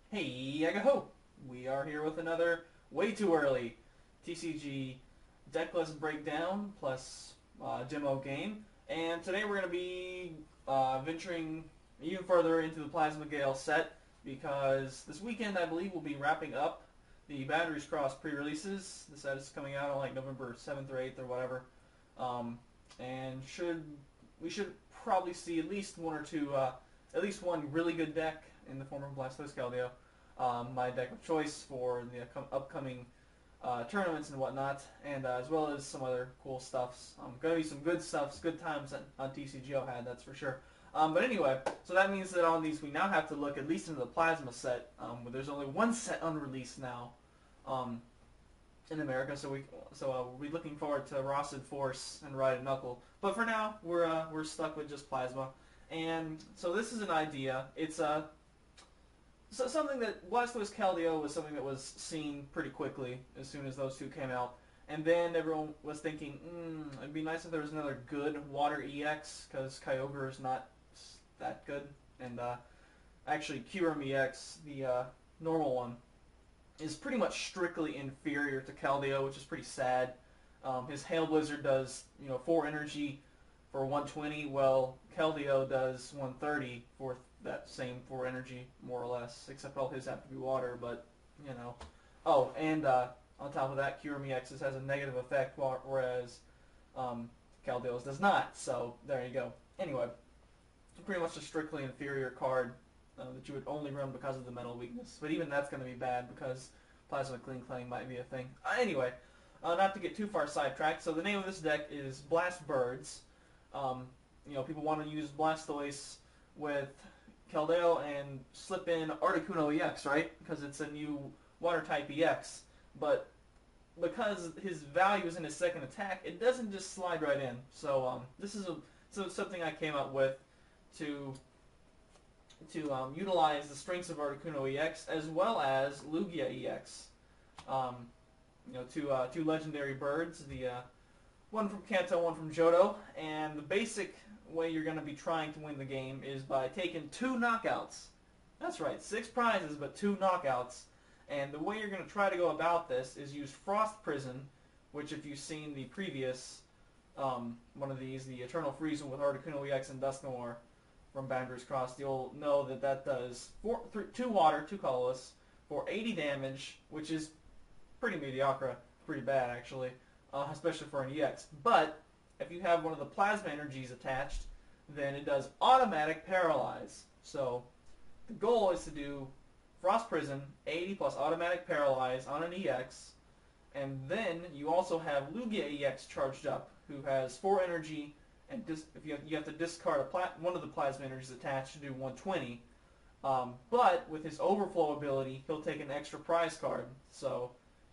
Hey, Yagaho! We are here with another way too early TCG decklist breakdown plus demo game. And today we're going to be venturing even further into the Plasma Gale set because this weekend I believe we'll be wrapping up the Boundaries Cross pre-releases. The set is coming out on like November 7th or 8th or whatever. And we should probably see at least one or two, at least one really good deck in the form of Blastoise Keldeo. My deck of choice for the upcoming tournaments and whatnot, and as well as some other cool stuffs. Going to be some good stuffs, good times on TCGO had, that's for sure. But anyway, so that means that on these we now have to look at least into the Plasma set. Where there's only one set unreleased now in America, so we'll be looking forward to Rossed Force and Ride and Knuckle. But for now, we're stuck with just Plasma, and so this is an idea. It's so something that Blastoise Keldeo was something that was seen pretty quickly as soon as those two came out. And then everyone was thinking, it'd be nice if there was another good Water EX, because Kyogre is not that good. And actually, Kyurem EX, the normal one, is pretty much strictly inferior to Keldeo, which is pretty sad. His Hail Blizzard does, 4 energy for 120, well, Keldeo does 130 for that same 4 energy, more or less, except all his have to be water, but, Oh, and on top of that, Kyurem EX's has a negative effect, whereas Keldeo's does not, so there you go. Anyway, pretty much a strictly inferior card that you would only run because of the mental weakness, but even that's going to be bad because Plasma Cling might be a thing. Anyway, not to get too far sidetracked, so the name of this deck is BlastBirds. People want to use Blastoise with Keldeo and slip in Articuno EX, right? Because it's a new water type EX. But because his value is in his second attack, it doesn't just slide right in. So this is something I came up with to utilize the strengths of Articuno EX as well as Lugia EX. Two legendary birds, the one from Kanto, one from Johto, and the basic way you're going to be trying to win the game is by taking 2 knockouts. That's right, 6 prizes, but 2 knockouts. And the way you're going to try to go about this is use Frost Prison, which if you've seen the previous one of these, the Eternal Freezing with Articuno EX and Dusknoir from Boundaries Cross, you'll know that does 2 water, 2 colorless, for 80 damage, which is pretty mediocre, pretty bad actually, especially for an EX. But if you have one of the plasma energies attached, then it does automatic paralyze. So the goal is to do Frost Prison, 80 plus automatic paralyze on an EX, and then you also have Lugia EX charged up, who has 4 energy, and if you have to discard one of the plasma energies attached to do 120. But with his overflow ability, he'll take an extra prize card. So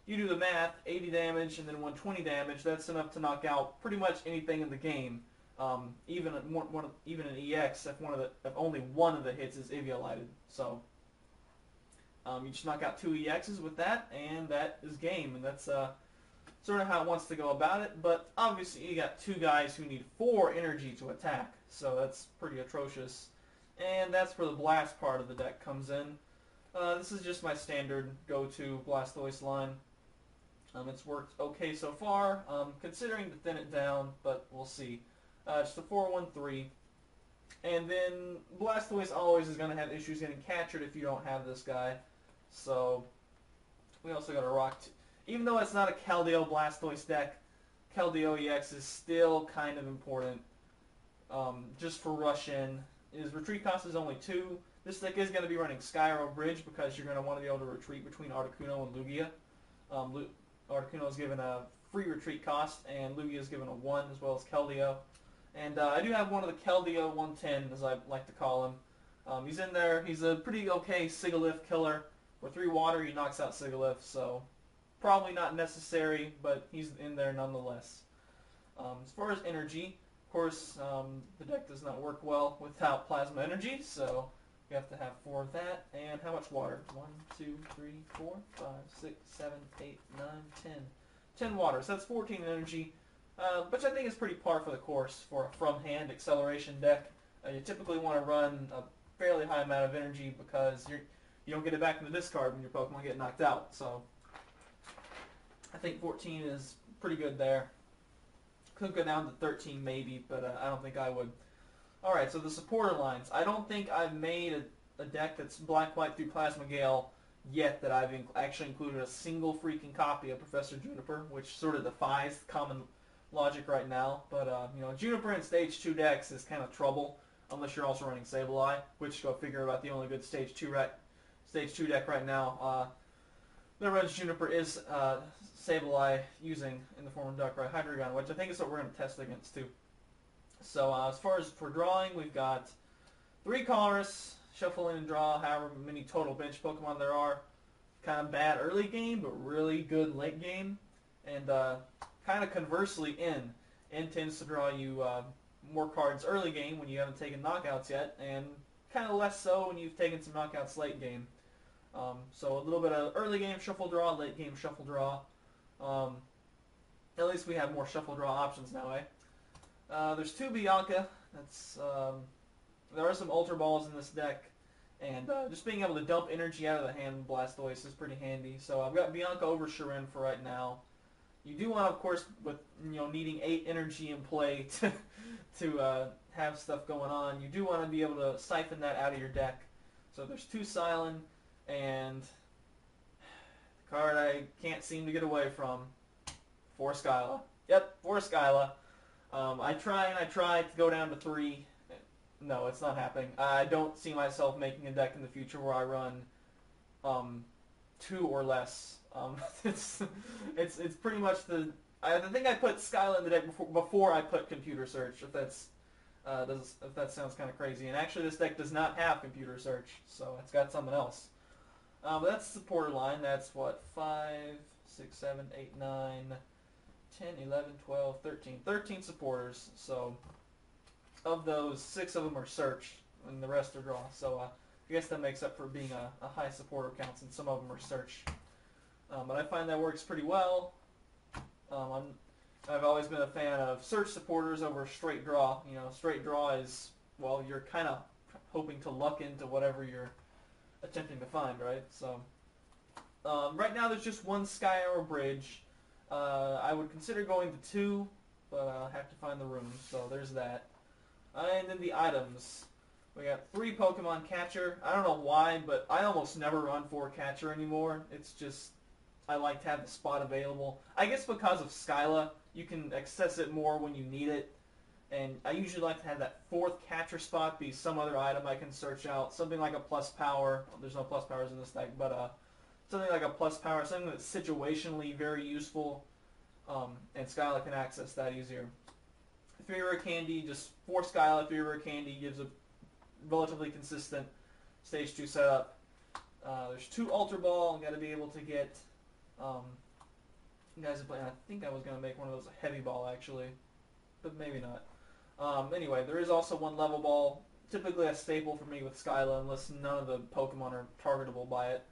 you do the math, 80 damage and then 120 damage, that's enough to knock out pretty much anything in the game. Even an EX if only one of the hits is eviolated. So you just knock out 2 EXs with that, and that is game. And that's sort of how it wants to go about it. But obviously you got 2 guys who need 4 energy to attack, so that's pretty atrocious. And that's where the blast part of the deck comes in. This is just my standard go-to Blastoise line. It's worked okay so far, considering to thin it down, but we'll see. Just a 4-1-3. And then Blastoise always is going to have issues getting captured if you don't have this guy. So we also got a rock. Even though it's not a Keldeo Blastoise deck, Keldeo EX is still kind of important. Just for rush in. His retreat cost is only 2. This deck is going to be running Skyro Bridge because you're going to want to be able to retreat between Articuno and Lugia. Articuno is given a free retreat cost, and Lugia is given a 1, as well as Keldeo. And I do have one of the Keldeo 110, as I like to call him. He's in there. He's a pretty okay Sigilyph killer. For 3 water, he knocks out Sigilyph, so probably not necessary, but he's in there nonetheless. As far as energy, of course, the deck does not work well without plasma energy, so you have to have 4 of that. And how much water? 1, 2, 3, 4, 5, 6, 7, 8, 9, 10. 10 water, so that's 14 energy, which I think is pretty par for the course for a from-hand acceleration deck. You typically want to run a fairly high amount of energy because you don't get it back in the discard when your Pokemon get knocked out. So I think 14 is pretty good there. Could go down to 13 maybe, but I don't think I would. Alright, so the supporter lines. I don't think I've made a deck that's Black-White through Plasma Gale yet that I've actually included a single freaking copy of Professor Juniper, which sort of defies common logic right now. But, you know, Juniper in Stage 2 decks is kind of trouble, unless you're also running Sableye, which go figure about the only good Stage 2 deck right now. That runs Juniper is Sableye using in the form of Darkrai Hydreigon, which I think is what we're going to test against too. So as far as for drawing, we've got 3 Colress, shuffle in and draw however many total bench Pokemon there are. Kind of bad early game, but really good late game. And kind of conversely, N tends to draw you more cards early game when you haven't taken knockouts yet, and kind of less so when you've taken some knockouts late game. So a little bit of early game shuffle draw, late game shuffle draw. At least we have more shuffle draw options now, eh? There's 2 Bianca. There are some Ultra Balls in this deck, and just being able to dump energy out of the hand with Blastoise is pretty handy. So I've got Bianca over Shirin for right now. You do want, of course, with needing 8 energy in play to have stuff going on, you do want to be able to siphon that out of your deck. So there's 2 Silent, and the card I can't seem to get away from, 4 Skyla. Yep, 4 Skyla. I try to go down to 3. No, it's not happening. I don't see myself making a deck in the future where I run 2 or less. It's pretty much I think I put Skyla in the deck before I put Computer Search. If that sounds kind of crazy. And actually, this deck does not have Computer Search, so it's got something else. But that's the supporter line. That's what, 5, 6, 7, 8, 9, 10, 11, 12, 13. 13 supporters. So of those, 6 of them are search, and the rest are draw. So I guess that makes up for being a high supporter count, since some of them are search. But I find that works pretty well. I've always been a fan of search supporters over straight draw. Straight draw is, well, you're kind of hoping to luck into whatever you're attempting to find, right? So right now there's just 1 Sky Arrow Bridge. I would consider going to 2, but I'll have to find the room, so there's that. And then the items. We got 3 Pokemon Catcher. I don't know why, but I almost never run 4 Catcher anymore. It's just, I like to have the spot available. I guess because of Skyla, you can access it more when you need it. And I usually like to have that 4th Catcher spot be some other item I can search out. Something like a plus power. Well, there's no plus powers in this deck, but something like a plus power, something that's situationally very useful, and Skyla can access that easier. 3 Rare Candy, just 4 Skyla, 3 Rare Candy gives a relatively consistent Stage 2 setup. There's 2 Ultra Ball, got to be able to get, you guys are playing, I think I was going to make one of those a Heavy Ball actually, but maybe not. Anyway, there is also 1 Level Ball, typically a staple for me with Skyla, unless none of the Pokemon are targetable by it.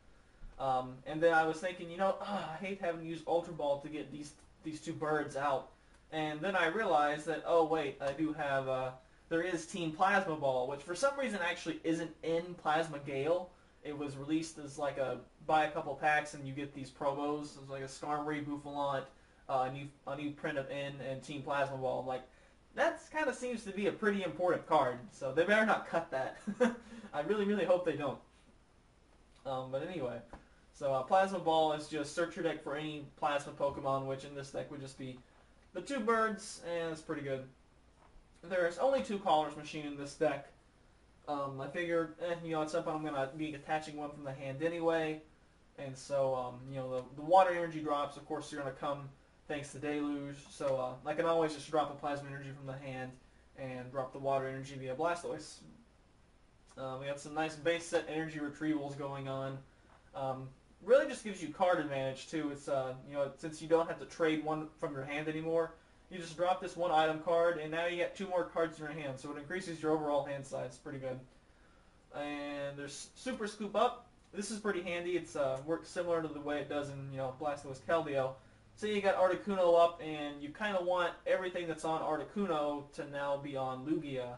And then I was thinking, I hate having to use Ultra Ball to get these 2 birds out. And then I realized that, oh wait, I do have, there is Team Plasma Ball, which for some reason actually isn't in Plasma Gale. It was released as like buy a couple packs and you get these promos. It's like a Skarmory, Bouffalant, a new print of N and Team Plasma Ball. Like, that kind of seems to be a pretty important card, so they better not cut that. I really, really hope they don't. But anyway, so Plasma Ball is just search your deck for any Plasma Pokemon, which in this deck would just be the 2 birds, and it's pretty good. There's only 2 Color's Machine in this deck. I figured, at some point I'm going to be attaching one from the hand anyway, and so, the water energy drops, of course, are going to come thanks to Deluge, so I can always just drop a Plasma Energy from the hand and drop the water energy via Blastoise. We got some nice base set energy retrievals going on. Really just gives you card advantage too. It's since you don't have to trade one from your hand anymore, you just drop this 1 item card, and now you get 2 more cards in your hand, so it increases your overall hand size. Pretty good. And there's Super Scoop Up. This is pretty handy. It's works similar to the way it does in Blastoise Keldeo. So you got Articuno up, and you kind of want everything that's on Articuno to now be on Lugia.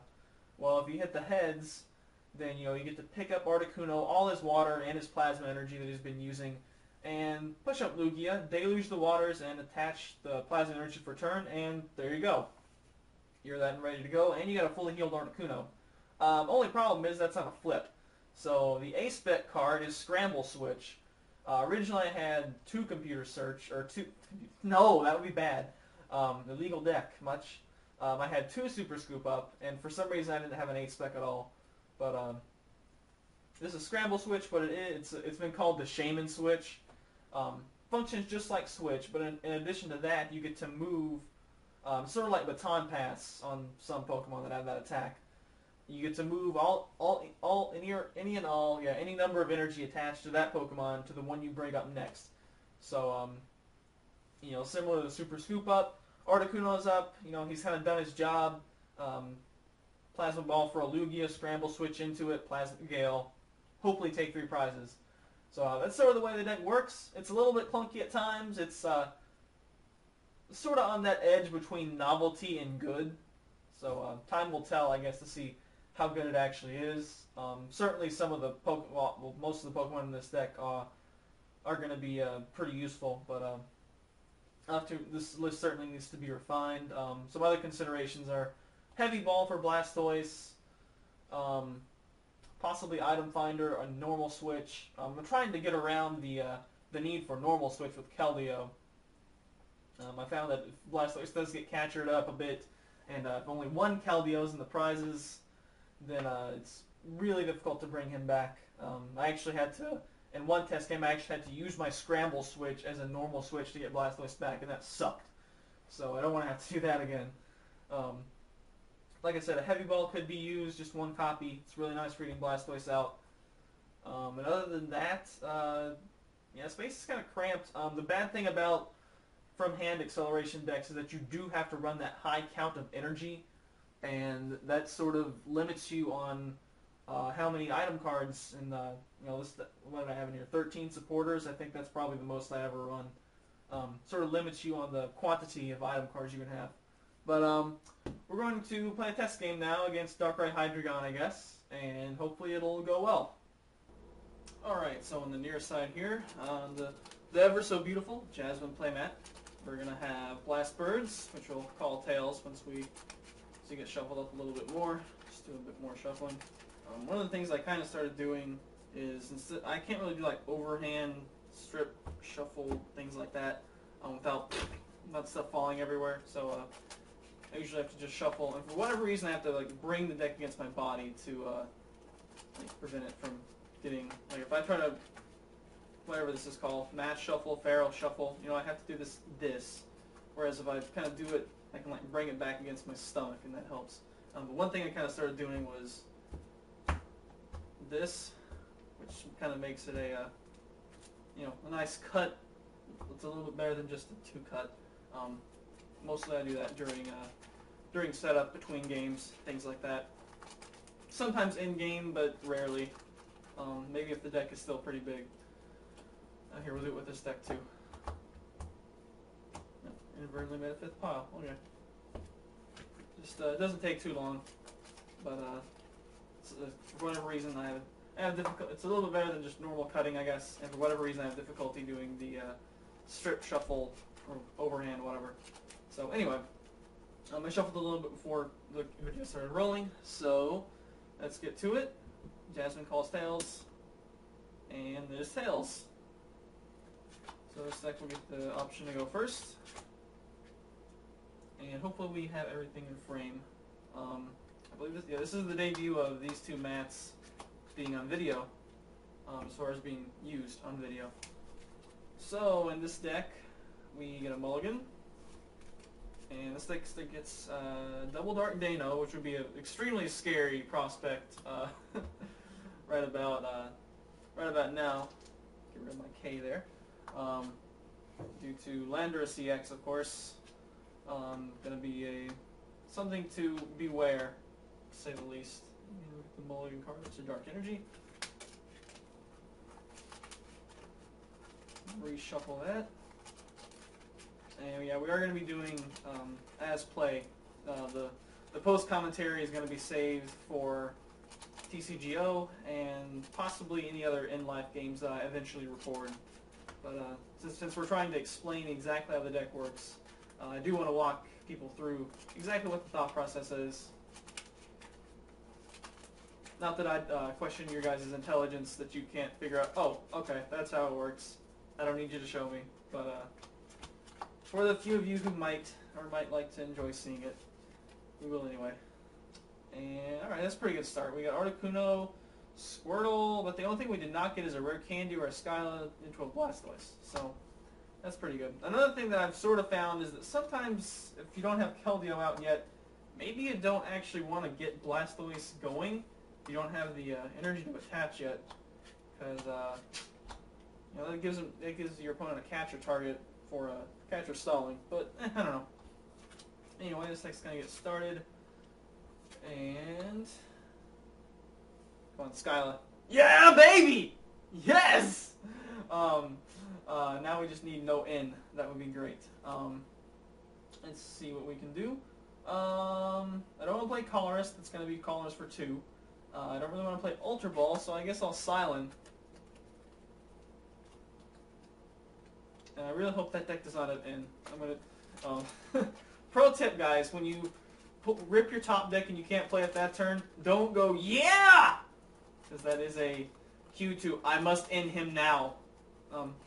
Well, if you hit the heads, then you get to pick up Articuno, all his water and his plasma energy that he's been using, and push up Lugia, deluge the waters, and attach the plasma energy for turn, and there you go. You're then ready to go, and you got a fully healed Articuno. Only problem is that's on a flip. So the A-Spec card is Scramble Switch. Originally I had 2 computer search, or 2, no, that would be bad. Illegal deck, much. I had 2 Super Scoop Up, and for some reason I didn't have an 8-Spec at all. But this is Scramble Switch, but it's been called the Shaman Switch. Functions just like Switch, but in addition to that, you get to move, sort of like Baton Pass on some Pokemon that have that attack. You get to move any number of energy attached to that Pokemon to the one you bring up next. So, similar to the Super Scoop Up, Articuno's up. He's kind of done his job. Plasma Ball for a Lugia, Scramble Switch into it, Plasma Gale. Hopefully take 3 prizes. So that's sort of the way the deck works. It's a little bit clunky at times. It's sort of on that edge between novelty and good. So time will tell, I guess, to see how good it actually is. Certainly some of the most of the Pokemon in this deck are going to be pretty useful, but this list certainly needs to be refined. Some other considerations are Heavy Ball for Blastoise, possibly Item Finder, a normal switch. I'm trying to get around the need for normal switch with Keldeo. I found that if Blastoise does get catchered up a bit, and if only 1 Keldeo's in the prizes, then it's really difficult to bring him back. I actually had to, in one test game, I actually had to use my Scramble Switch as a normal switch to get Blastoise back, and that sucked. So I don't want to have to do that again. Like I said, a Heavy Ball could be used, just 1 copy. It's really nice for getting Blastoise out. And other than that, space is kind of cramped. The bad thing about from-hand acceleration decks is that you do have to run that high count of energy, and that sort of limits you on how many item cards in the, what did I have in here, 13 supporters. I think that's probably the most I ever run. Sort of limits you on the quantity of item cards you can have. But we're going to play a test game now against Darkrai Hydreigon, I guess, and hopefully it'll go well. Alright, so on the near side here, the ever so beautiful Jasmine playmat, we're going to have BlastBirds, which we'll call Tails once we get shuffled up a little bit more. Just do a bit more shuffling. One of the things I kind of started doing is, instead, I can't really do like overhand, strip, shuffle, things like that without stuff falling everywhere. So I usually have to just shuffle, and for whatever reason I have to bring the deck against my body to prevent it from getting, if I try to, whatever this is called, match shuffle, Pharaoh shuffle, I have to do this, whereas if I kind of do it, I can bring it back against my stomach, and that helps. But one thing I kind of started doing was this, which kind of makes it a nice cut. It's a little bit better than just a 2-cut. Mostly I do that during setup, between games, things like that. Sometimes in game, but rarely. Maybe if the deck is still pretty big. Here, we'll do it with this deck too. Inadvertently made a 5th pile. Okay. Just it doesn't take too long, but for whatever reason I have difficulty. It's a little bit better than just normal cutting, I guess. And for whatever reason I have difficulty doing the strip, shuffle, or overhand, whatever. So anyway, I shuffled a little bit before the video started rolling. So let's get to it. Jasmine calls Tails, and there's Tails. So this deck will get the option to go first. And hopefully we have everything in frame. I believe this is the debut of these 2 mats being on video, as far as being used on video. So in this deck, we get a mulligan, and this deck gets double Dark Dano, which would be an extremely scary prospect right about now. Get rid of my K there. Due to Landorus EX, of course. Going to be something to beware, to say the least. The mulligan card, it's a Dark Energy. Reshuffle that. And yeah, we are going to be doing as play. The post commentary is going to be saved for TCGO and possibly any other in-life games that I eventually record. But since we're trying to explain exactly how the deck works, I do want to walk people through exactly what the thought process is. Not that I'd question your guys' intelligence that you can't figure out, oh, okay, that's how it works. I don't need you to show me. But for the few of you who might like to enjoy seeing it, we will anyway. And alright, that's a pretty good start. We got Articuno, Squirtle, but the only thing we did not get is a rare candy or a Skyla into a Blastoise. So that's pretty good. Another thing that I've sort of found is that sometimes if you don't have Keldeo out yet, maybe you don't actually want to get Blastoise going. You don't have the energy to attach yet, because you know, that gives your opponent a catcher target for catcher stalling. But I don't know. Anyway, this deck's gonna get started, and come on, Skyla. Yeah, baby! Yes! Now we just need no N. That would be great. Let's see what we can do. I don't want to play Colorist. It's going to be Colorist for 2. I don't really want to play Ultra Ball, so I guess I'll Silent. And I really hope that deck does not have N. I'm going to... Pro tip, guys, when you rip your top deck and you can't play it that turn, don't go, yeah! Because that is a cue to, I must end him now.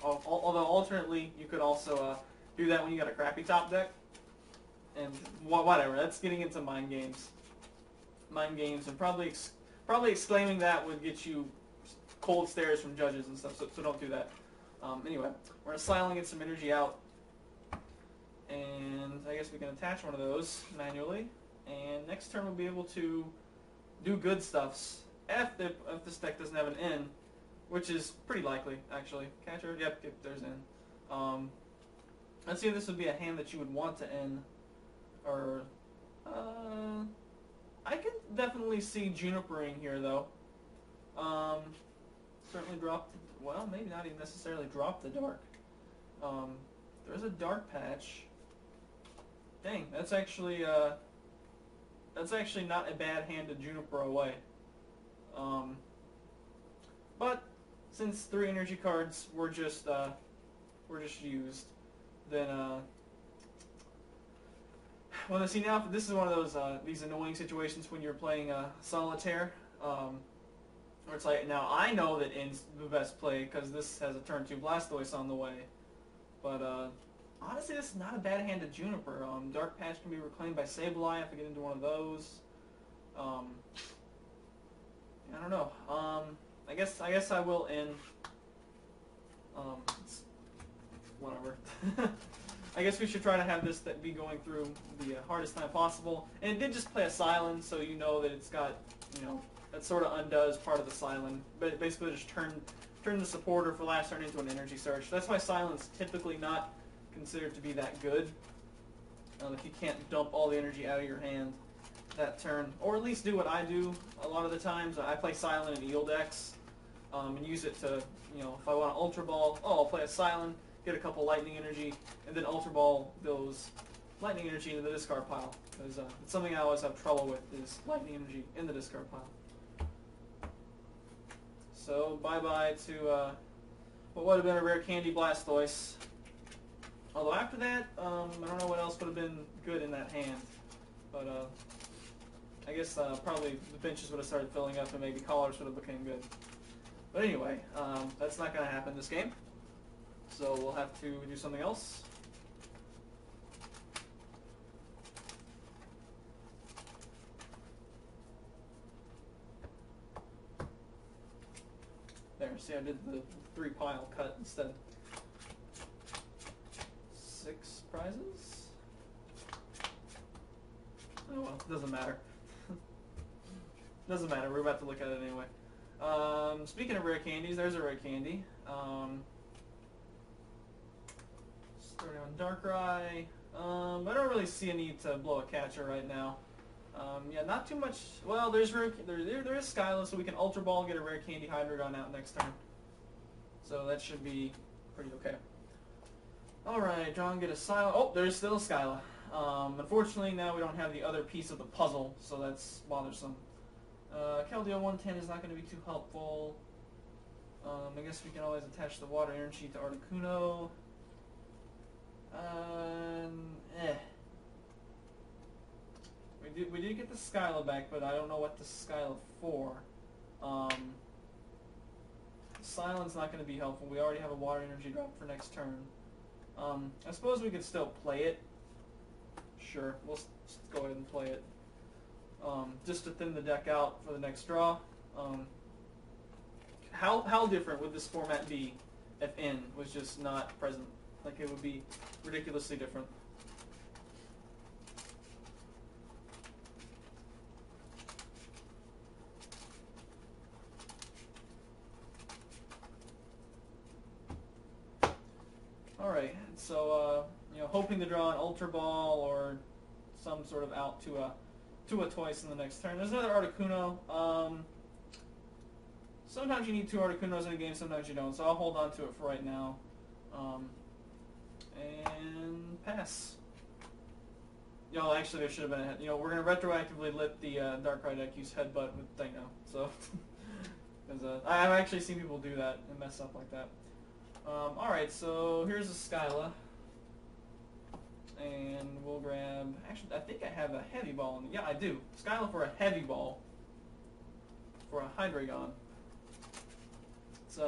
Although alternately, you could also do that when you got a crappy top deck. And whatever, that's getting into mind games. Mind games, and probably exclaiming that would get you cold stares from judges and stuff, so don't do that. Anyway, we're going to silently get some energy out. And I guess we can attach one of those manually. And next turn we'll be able to do good stuffs. If this deck doesn't have an N, which is pretty likely, actually. Catcher, yep, there's N. Let's see if this would be a hand that you would want to N. Or, I can definitely see Junipering here, though. Certainly drop, well, maybe not even necessarily drop the Dark. There's a Dark patch. Dang, that's actually not a bad hand to Juniper away. But since 3 energy cards were just used, then well, see, now this is one of those these annoying situations when you're playing Solitaire, where it's like, now I know that N's the best play because this has a turn 2 Blastoise on the way, but honestly, this is not a bad hand to Juniper. Dark Patch can be reclaimed by Sableye if I get into one of those. I don't know. I guess I will end. Whatever. I guess we should try to have this be going through the hardest time possible. And it did just play a Silent, so you know that it's got, you know, that sort of undoes part of the Silent. But it basically just turn the supporter for last turn into an energy search. That's why Silent's typically not considered to be that good. If you can't dump all the energy out of your hand that turn, or at least do what I do a lot of the times. I play Silent in Eel decks, and use it to, you know, if I want to Ultra Ball, I'll play a Silent, get a couple Lightning Energy, and then Ultra Ball those Lightning Energy into the discard pile. Because it's something I always have trouble with, is Lightning Energy in the discard pile. So bye-bye to what would have been a rare candy Blastoise. Although after that, I don't know what else would have been good in that hand. But I guess probably the benches would have started filling up and maybe Collars would have become good. But anyway, that's not going to happen this game. So we'll have to do something else. There, see, I did the 3-pile cut instead. 6 prizes? Oh well, doesn't matter. Doesn't matter, we're about to look at it anyway. Speaking of rare candies, there's a rare candy. Starting on Darkrai. I don't really see a need to blow a catcher right now. Yeah, not too much. Well, there is Skyla, so we can Ultra Ball, get a rare candy Hydreigon out next turn. So that should be pretty okay. Alright, John, get a Silent. Oh, there's still a Skyla. Unfortunately, now we don't have the other piece of the puzzle, so that's bothersome. Keldeo 110 is not going to be too helpful. I guess we can always attach the water energy to Articuno. Eh. We did get the Skyla back, but I don't know what the Skyla for. Silence not going to be helpful. We already have a water energy drop for next turn. I suppose we could still play it. Sure, we'll just go ahead and play it. Just to thin the deck out for the next draw. How different would this format be if N was just not present? Like, it would be ridiculously different. Alright, so, you know, hoping to draw an Ultra Ball or some sort of out to a twice in the next turn. There's another Articuno. Sometimes you need two Articunos in a game, sometimes you don't, so I'll hold on to it for right now. And pass. You know, actually there should have been a, you know, we're going to retroactively let the Darkrai deck use Headbutt with Dino, so, because I've actually seen people do that and mess up like that. Alright, so here's a Skyla. And we'll grab, actually I think I have a Heavy Ball in the, yeah I do. Skyla for a Heavy Ball. For a Hydreigon. It's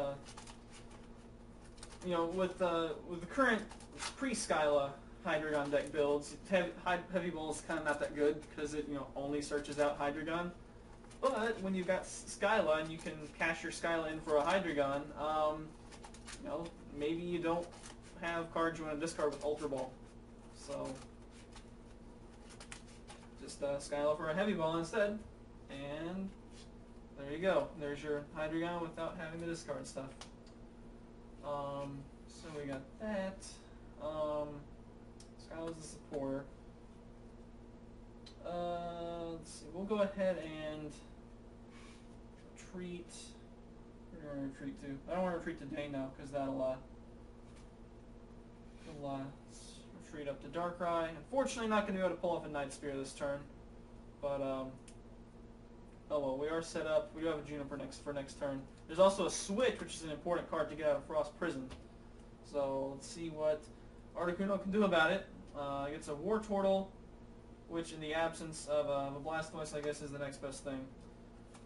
you know, with the current pre-Skyla Hydreigon deck builds, Heavy Ball is kind of not that good because it, you know, only searches out Hydreigon. But when you've got Skyla and you can cash your Skyla in for a Hydreigon, you know, maybe you don't have cards you want to discard with Ultra Ball. So, just Skyla for a Heavy Ball instead, and there you go. There's your Hydreigon without having to discard stuff. So we got that. Skyla's the supporter. Let's see. We'll go ahead and retreat. Where do I want to retreat to? I don't want to retreat to Dano because that'll retreat up to Darkrai. Unfortunately, not going to be able to pull off a Night Spear this turn, but oh well. We are set up. We do have a Juniper for next turn. There's also a switch, which is an important card to get out of Frost Prison. So let's see what Articuno can do about it. It's a Wartortle, which in the absence of a Blastoise, I guess, is the next best thing.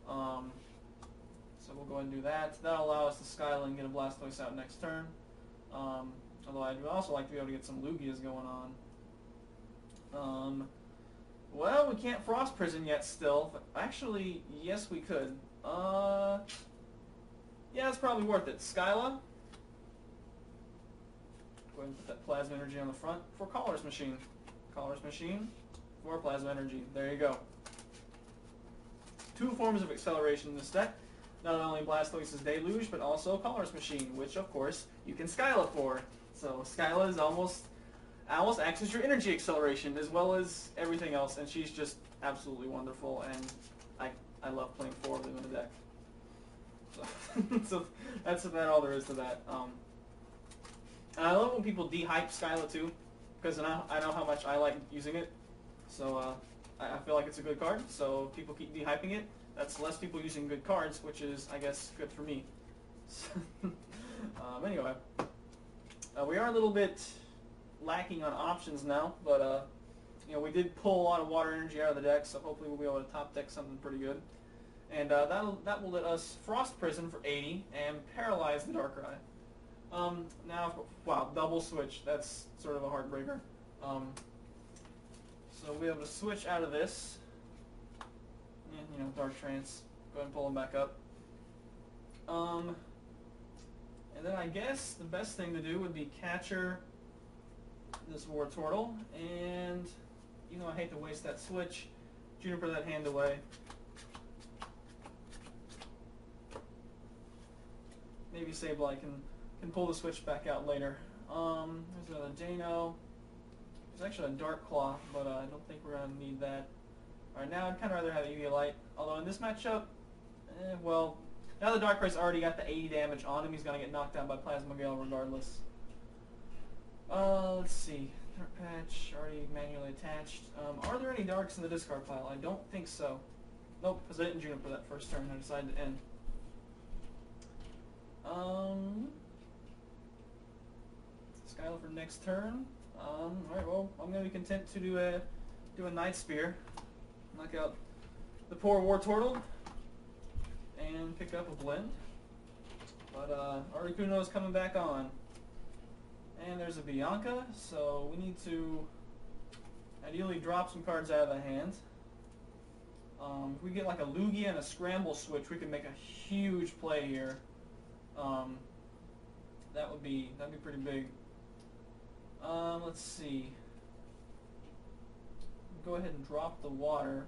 So we'll go ahead and do that. That'll allow us to Skyla and get a Blastoise out next turn. Although I'd also like to be able to get some Lugias going on. Well, we can't Frost Prison yet still. But actually, yes we could. Yeah, it's probably worth it. Skyla. Go ahead and put that Plasma Energy on the front for Color's Machine. Color's Machine for Plasma Energy. There you go. Two forms of acceleration in this deck. Not only Blastoise's Deluge, but also Color's Machine, which of course you can Skyla for. So Skyla is almost acts as your energy acceleration as well as everything else, and she's just absolutely wonderful, and I love playing four of them in the deck. So that's about all there is to that. And I love when people de-hype Skyla too, because I know how much I like using it. So I feel like it's a good card. So if people keep de-hyping it, that's less people using good cards, which is, I guess, good for me. Anyway, we are a little bit lacking on options now, but you know, we did pull a lot of water energy out of the deck, so hopefully we'll be able to top deck something pretty good. And that will let us Frost Prison for 80 and paralyze the Darkrai. Now, wow, double switch. That's sort of a heartbreaker. So we'll be able to switch out of this. And, you know, Dark Trance. Go ahead and pull them back up. And then I guess the best thing to do would be Catcher this Wartortle. And, you know, I hate to waste that switch. Juniper that hand away. Maybe Sableye can pull the switch back out later. There's another Dano. There's actually a Dark Claw, but I don't think we're going to need that. Alright, now I'd kind of rather have Eviolite. Although in this matchup, well, now the Darkrai's already got the 80 damage on him, he's going to get knocked down by Plasma Gale regardless. Let's see. Dark Patch, already manually attached. Are there any Darks in the discard pile? I don't think so. Nope, because I didn't Juniper that first turn. I decided to end. Skyla for next turn. Alright, well, I'm going to be content to do a Night Spear. Knock out the poor Wartortle. And pick up a Blend. But Articuno is coming back on. And there's a Bianca, so we need to ideally drop some cards out of the hand. If we get like a Lugia and a Scramble switch, we can make a huge play here. That'd be pretty big. Let's see. Go ahead and drop the water.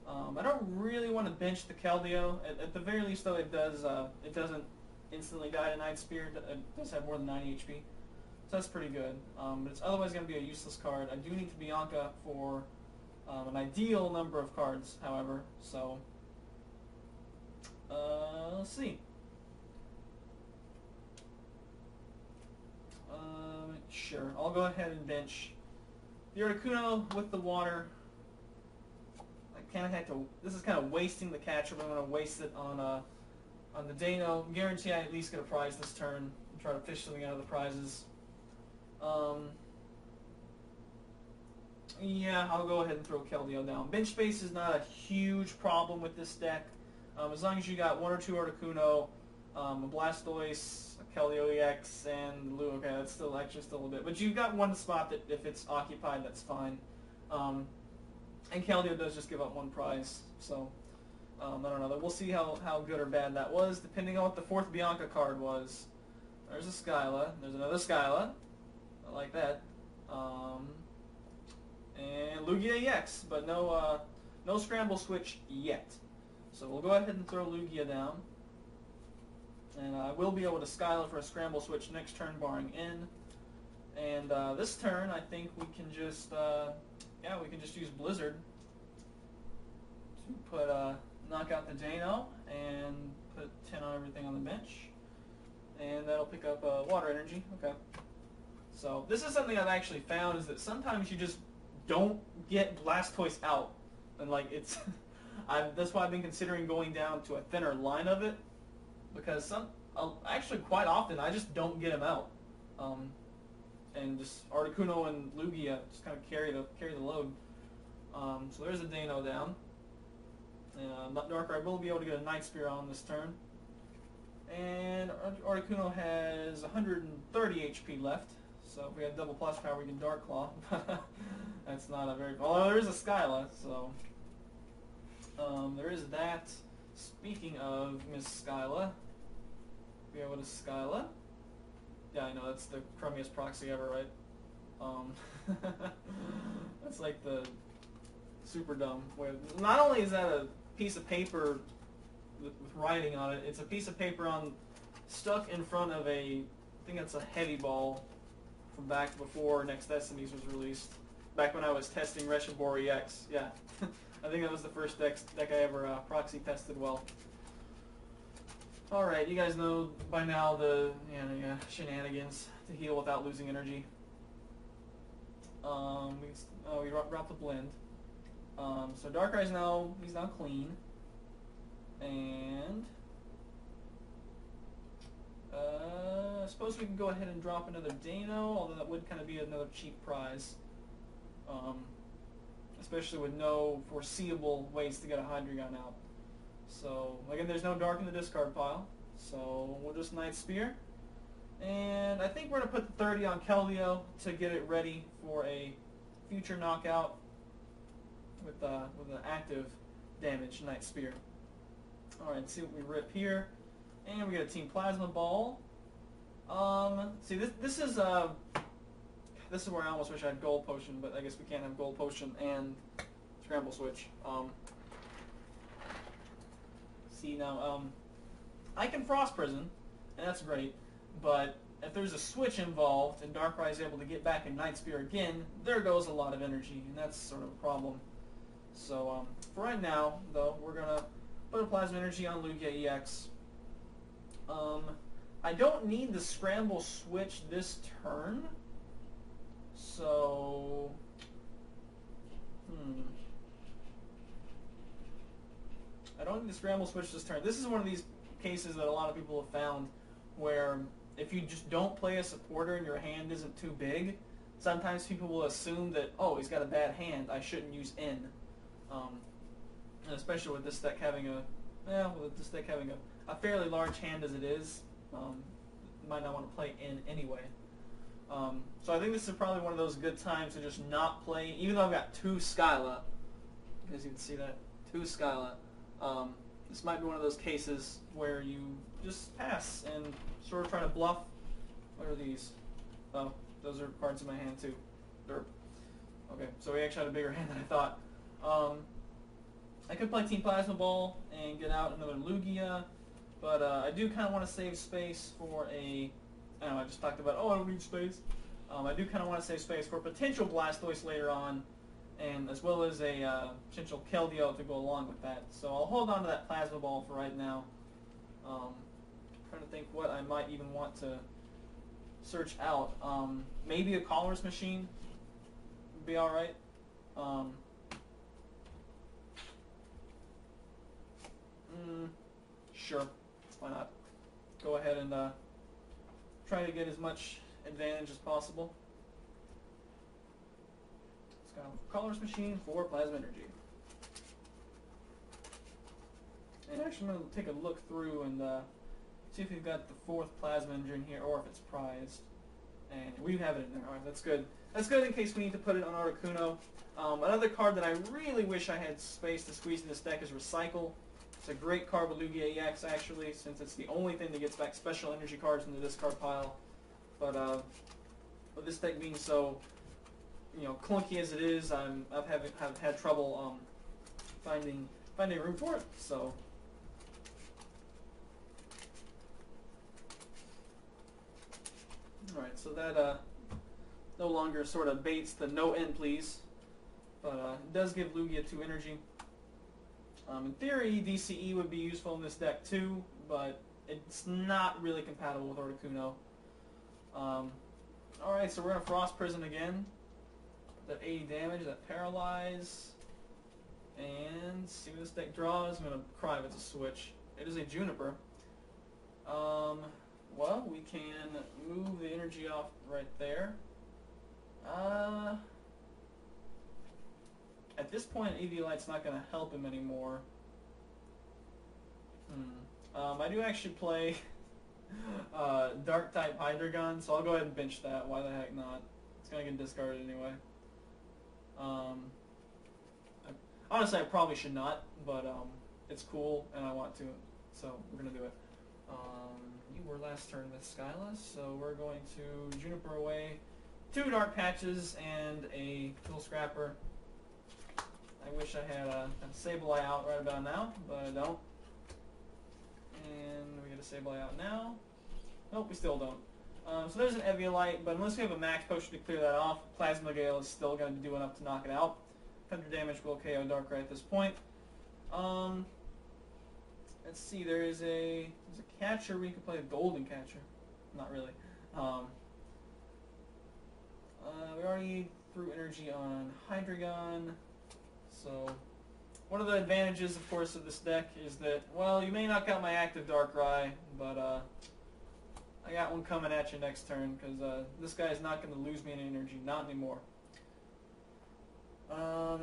I don't really want to bench the Keldeo. At the very least, though, it doesn't instantly die to Night Spear. It does have more than 90 HP, so that's pretty good. But it's otherwise going to be a useless card. I do need to Bianca for an ideal number of cards, however. So let's see. Sure, I'll go ahead and bench the Articuno with the water. I kind of had to. This is kind of wasting the catcher, but I'm going to waste it on the Dano. Guarantee I at least get a prize this turn. And try to fish something out of the prizes. Yeah, I'll go ahead and throw Keldeo down. Bench space is not a huge problem with this deck. As long as you got one or two Articuno, a Blastoise, a Keldeo EX, and Lu. Okay, that's still actually still a bit. But you've got one spot that if it's occupied, that's fine. And Keldeo does just give up one prize, so I don't know. We'll see how good or bad that was, depending on what the fourth Bianca card was. There's a Skyla. There's another Skyla. I like that. And Lugia EX, but no Scramble switch yet. So we'll go ahead and throw Lugia down. And I will be able to Skyla for a Scramble switch next turn, barring in. And this turn, I think we can just, we can just use Blizzard to put knock out the Dano and put 10 on everything on the bench. And that'll pick up Water Energy. Okay. So this is something I've actually found, is that sometimes you just don't get Blastoise out. And like it's, that's why I've been considering going down to a thinner line of it, because actually quite often I just don't get him out. And just Articuno and Lugia just kind of carry the load. So there's a Dano down. And Darkrai will be able to get a Night Spear on this turn. And Articuno has 130 HP left. So if we had double plus power, we can Dark Claw. That's not a very... Although there is a Skyla, so... there is that. Speaking of Miss Skyla, be able to Skyla. Yeah, I know, that's the crummiest proxy ever, right? That's like the super dumb way. Not only is that a piece of paper with writing on it, it's a piece of paper stuck in front of I think that's a heavy ball from back before Next Destinies was released. Back when I was testing Reshimbor EX, yeah. I think that was the first deck I ever proxy tested well. Alright, you guys know by now the shenanigans to heal without losing energy. We dropped the Blend. So Darkrai's he's now clean. And I suppose we can go ahead and drop another Dano, although that would kind of be another cheap prize. Especially with no foreseeable ways to get a Hydreigon out. So, again, there's no Dark in the discard pile, so we'll just Night Spear. And I think we're going to put the 30 on Keldeo to get it ready for a future knockout with an active damage Night Spear. Alright, let's see what we rip here. And we get a Team Plasma Ball. See, this is where I almost wish I had Gold Potion, but I guess we can't have Gold Potion and Scramble Switch. See, now, I can Frost Prison, and that's great, but if there's a switch involved and Darkrai is able to get back in Night Spear again, there goes a lot of energy, and that's sort of a problem. So, for right now, though, we're going to put a Plasma Energy on Lugia EX. I don't need the Scramble Switch this turn, so... I don't need the Scramble switch this turn. This is one of these cases that a lot of people have found where if you just don't play a supporter and your hand isn't too big, sometimes people will assume that, oh, he's got a bad hand, I shouldn't use N. And especially with this deck having a fairly large hand as it is, might not want to play N anyway. So I think this is probably one of those good times to just not play, even though I've got 2 Skyla. You guys can see that? 2 Skyla. This might be one of those cases where you just pass and sort of try to bluff. What are these? Oh, those are cards in my hand too. Derp. Okay, so we actually had a bigger hand than I thought. I could play Team Plasma Ball and get out another Lugia, but I do kind of want to save space for a... I don't know, I just talked about, oh, I don't need space. I do kind of want to save space for a potential Blastoise later on, and as well as a potential Keldeo to go along with that. So I'll hold on to that Plasma Ball for right now. Trying to think what I might even want to search out. Maybe a Caller's Machine would be alright. Sure, why not? Go ahead and try to get as much advantage as possible. It's got a Caller's Machine for Plasma Energy. And actually I'm going to take a look through and see if we've got the 4th Plasma Energy in here, or if it's prized. And we have it in there. Alright, that's good. That's good in case we need to put it on Articuno. Another card that I really wish I had space to squeeze in this deck is Recycle. It's a great card with Lugia EX, actually, since it's the only thing that gets back special energy cards in the discard pile. But with this deck being so, clunky as it is, I've had trouble finding room for it. So, all right, so that no longer sort of baits the no end, please, but it does give Lugia 2 energy. In theory, DCE would be useful in this deck too, but it's not really compatible with Articuno. Alright, so we're going to Frost Prison again. That 80 damage, that Paralyze. And see what this deck draws. I'm going to cry if it's a switch. It is a Juniper. Well, we can move the energy off right there. At this point, Eviolite's not going to help him anymore. I do actually play Dark-type Hydreigon, so I'll go ahead and bench that. Why the heck not? It's going to get discarded anyway. Honestly, I probably should not, but it's cool, and I want to, so we're going to do it. You were last turn with Skyla, so we're going to Juniper away 2 Dark Patches and a Tool Scrapper. I wish I had a Sableye out right about now, but I don't. And we get a Sableye out now. Nope, we still don't. So there's an Eviolite, but unless we have a max potion to clear that off, Plasma Gale is still going to be doing enough to knock it out. 100 damage will KO Darkrai at this point. Let's see, there's a catcher. We could play a Golden Catcher. Not really. We already threw energy on Hydreigon. So, one of the advantages, of course, of this deck is that, well, you may knock out my active Darkrai, but I got one coming at you next turn, because this guy is not going to lose me any energy, not anymore.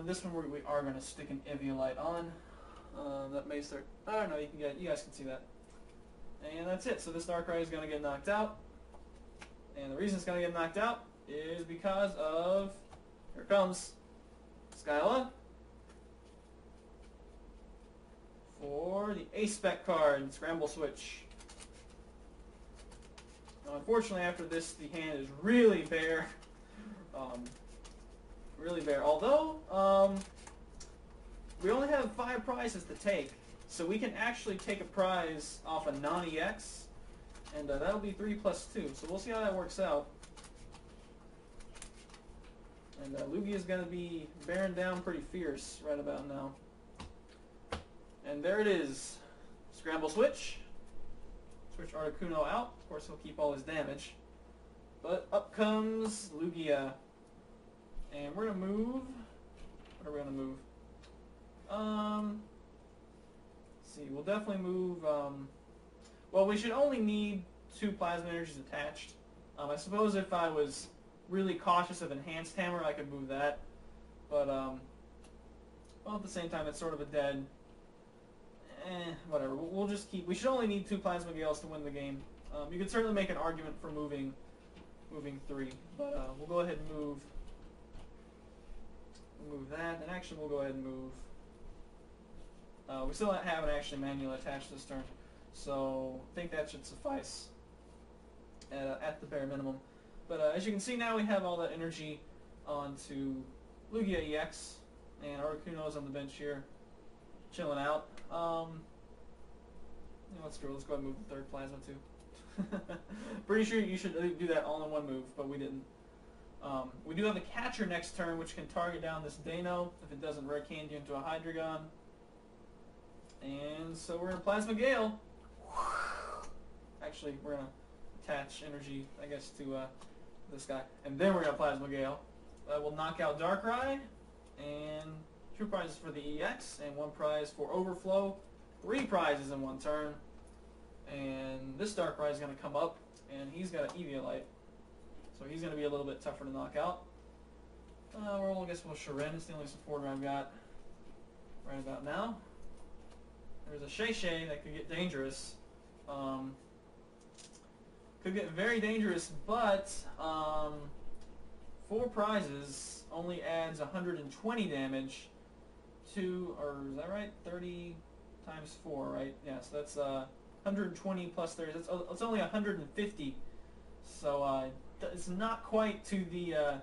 This one we are going to stick an Eviolite on. That may start... I don't know, you guys can see that. And that's it. So this Darkrai is going to get knocked out. And the reason it's going to get knocked out is because of... Here it comes. Skyla. For the A-Spec card, Scramble Switch. Now, unfortunately, after this, the hand is really bare. Really bare. Although, we only have 5 prizes to take, so we can actually take a prize off a non-EX, and that'll be 3 plus 2. So we'll see how that works out. And Lugia is going to be bearing down pretty fierce right about now. And there it is. Scramble Switch. Switch Articuno out. Of course, he'll keep all his damage. But up comes Lugia. And we're going to move... What are we going to move? see. We'll definitely move. Well, we should only need 2 plasma energies attached. I suppose if I was really cautious of enhanced hammer, I could move that. But well, at the same time, it's sort of a dead. Whatever. We'll just keep. We should only need 2 plasma gales to win the game. You could certainly make an argument for moving 3, but we'll go ahead and move that, and actually we'll go ahead and move. We still haven't actually manually attached this turn, so I think that should suffice at the bare minimum. But as you can see now, we have all that energy onto Lugia EX, and Articuno's on the bench here, chilling out. Let's go ahead and move the 3rd plasma too. Pretty sure you should do that all in one move, but we didn't. We do have a catcher next turn, which can target down this Dano if it doesn't rare candy into a Hydreigon. And so we're in Plasma Gale. Actually, we're going to attach energy, I guess, to this guy. And then we're going to Plasma Gale. We'll knock out Darkrai. And 2 prizes for the EX, and 1 prize for Overflow. 3 prizes in 1 turn. And this Darkrai is going to come up, and he's got an Eviolite. So he's going to be a little bit tougher to knock out. Well, I guess we'll Sharin. It's the only supporter I've got right about now. There's a Shay that could get dangerous. Could get very dangerous, but 4 prizes only adds 120 damage to, or is that right? 30 times 4, right? Yeah, so that's 120 plus 30. It's only 150. So it's not quite to the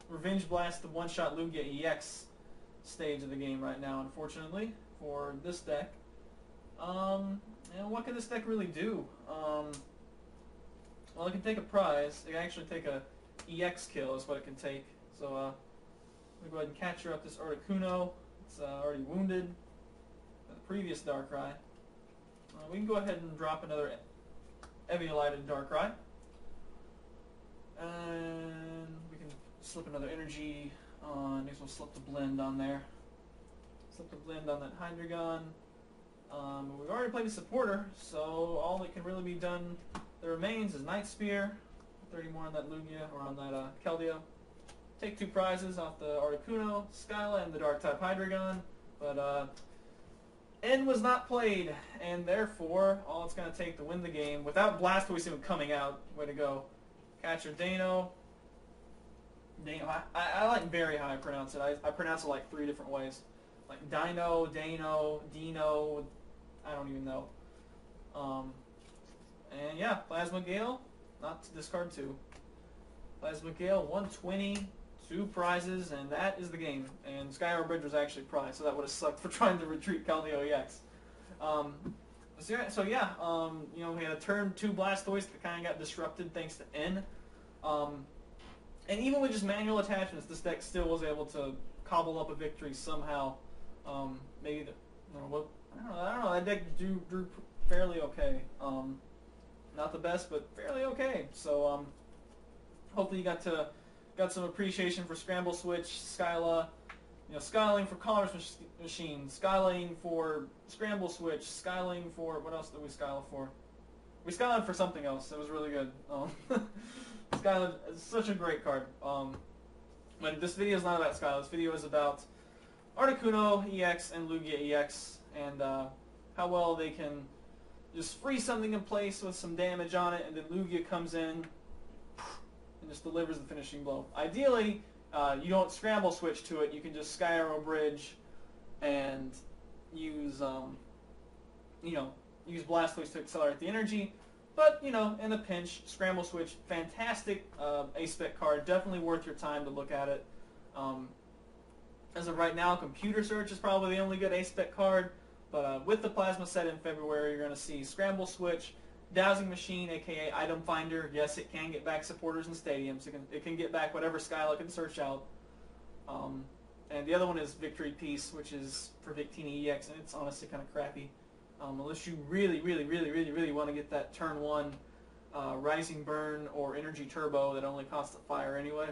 Revenge Blast, the one-shot Lugia EX stage of the game right now, unfortunately, for this deck. And what can this deck really do? Well, it can take a prize. It can actually take a EX kill is what it can take. So I'm going to go ahead and capture up this Articuno. It's already wounded by the previous Darkrai. We can go ahead and drop another Eviolited Darkrai. And we can slip another energy on, I guess we'll slip the blend on there. Slip the blend on that Hydreigon. We've already played a supporter, so all that can really be done that remains is Night Spear. 30 more on that Lugia, or on that Keldeo. Take 2 prizes off the Articuno, Skyla, and the Dark-type Hydreigon. But N was not played, and therefore, all it's going to take to win the game, without Blastoise even coming out, way to go, Catcher Dano. I like very how I pronounce it. I pronounce it like 3 different ways. Like Dino, Dino, I don't even know. And yeah, Plasma Gale, not to discard 2. Plasma Gale, 120, 2 prizes, and that is the game. And Skyward Bridge was actually prized, so that would have sucked for trying to retreat Keldeo EX. So yeah, you know, we had a turn 2 Blastoise that kind of got disrupted thanks to N. And even with just manual attachments, this deck still was able to cobble up a victory somehow. Maybe I don't know. That deck drew fairly okay. Not the best, but fairly okay. So hopefully you got some appreciation for Scramble Switch, Skyla, you know, Skyling for Commerce Machine, Skyling for Scramble Switch, Skyling for, what else did we Skyla for? We Skylined for something else. It was really good. Skyla is such a great card. But this video is not about Skyla. This video is about Articuno EX and Lugia EX, and how well they can just freeze something in place with some damage on it, and then Lugia comes in and just delivers the finishing blow. Ideally, you don't Scramble Switch to it. You can just Sky Arrow Bridge and use, use Blastoise to accelerate the energy. But, you know, in a pinch, Scramble Switch, fantastic A-Spec card. Definitely worth your time to look at it. As of right now, Computer Search is probably the only good A-Spec card. But with the Plasma set in February, you're going to see Scramble Switch, Dowsing Machine, aka Item Finder. Yes, it can get back supporters in stadiums. It can get back whatever Skyla can search out. And the other one is Victory Piece, which is for Victini EX, and it's honestly kind of crappy. Unless you really want to get that turn 1 Rising Burn or Energy Turbo that only costs a fire anyway.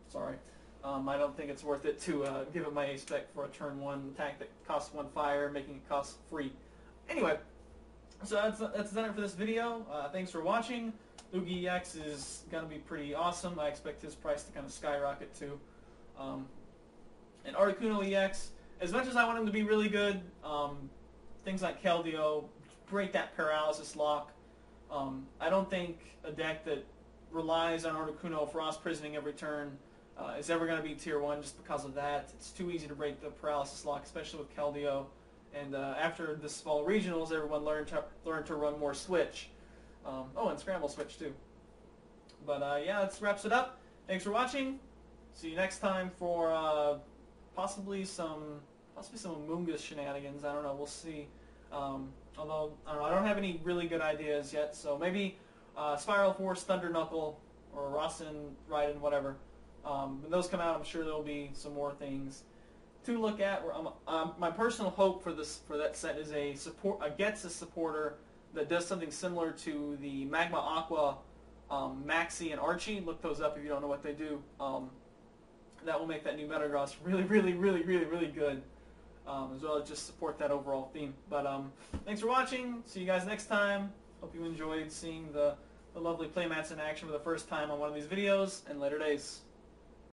Sorry. I don't think it's worth it to give it my A-Spec for a turn 1 attack that costs 1 fire, making it cost free. Anyway, so that's done it for this video. Thanks for watching. Lugia EX is going to be pretty awesome. I expect his price to kind of skyrocket too. And Articuno EX, as much as I want him to be really good, things like Keldeo, break that paralysis lock. I don't think a deck that relies on Articuno Frost Prisoning every turn is ever going to be tier 1 just because of that. It's too easy to break the paralysis lock, especially with Keldeo. And after this fall regionals, everyone learned to run more switch. Oh, and Scramble switch too. But yeah, that wraps it up. Thanks for watching. See you next time for possibly some Amoonguss shenanigans. I don't know. We'll see. Although I don't have any really good ideas yet. So maybe Spiral Force, Thunder Knuckle, or Rasen, Raiden, whatever. When those come out, I'm sure there'll be some more things to look at. My personal hope for that set is a Getsa supporter that does something similar to the Magma Aqua Maxi and Archie. Look those up if you don't know what they do. That will make that new Metagross really good, as well as just support that overall theme. But thanks for watching. See you guys next time. Hope you enjoyed seeing the lovely playmats in action for the first time on one of these videos, and later days.